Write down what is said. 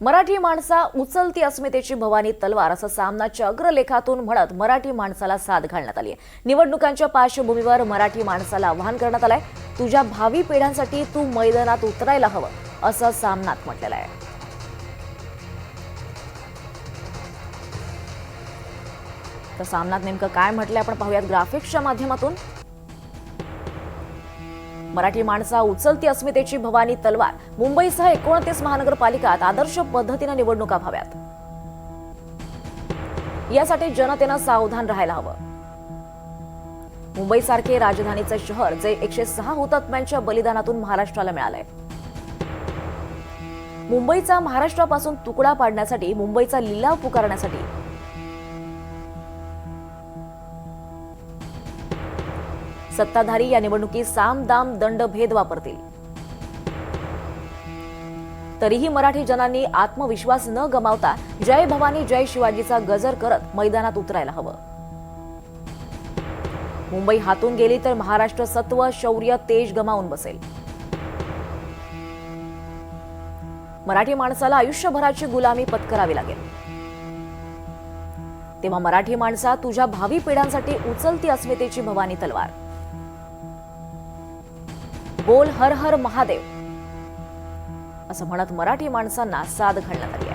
मराठी माणसा उचलती अस्मितेची भवानी तलवार असं सामनाच्या अग्रलेखातून म्हणत मराठी माणसाला साद घालण्यात आली आहे। निवडणुकांच्या पार्श्वभूमीवर मराठी माणसाला आवाहन करण्यात आलंय, तुझ्या भावी पिढ्यांसाठी तू मैदानात उतरायला हवं असं सामनात म्हटलेलं आहे। तर सामनात नेमकं काय म्हटलंय आपण पाहूयात ग्राफिक्सच्या माध्यमातून। मराठी माणसा उचलती अस्मितेची भवानी तलवार, मुंबईसह 29 महानगरपालिकात आदर्श पद्धतीने निवडणुका व्हाव्यात, यासाठी जनतेनं सावधान राहायला हवं। मुंबईसारखे राजधानीचे शहर जे 106 हुतात्म्यांच्या बलिदानातून महाराष्ट्राला मिळालंय, मुंबईचा महाराष्ट्रापासून तुकडा पाडण्यासाठी, मुंबईचा लिलाव पुकारण्यासाठी सत्ताधारी या निवडणुकीत साम दाम दंड भेद वापरतील। तरीही मराठी जनांनी आत्मविश्वास न गमावता जय भवानी जय शिवाजीचा गजर करत मैदानात उतरायला हवं। मुंबई हातून गेली तर महाराष्ट्र सत्व, शौर्य, तेज गमावून बसेल। मराठी माणसाला आयुष्यभराची गुलामी पत्करावी लागेल। तेव्हा मराठी माणसा, तुझ्या भावी पिढ्यांसाठी उचलती अस्मितेची भवानी तलवार, बोल हर हर महादेव असं म्हणत मराठी माणसांना साद घालण्यात आली आहे।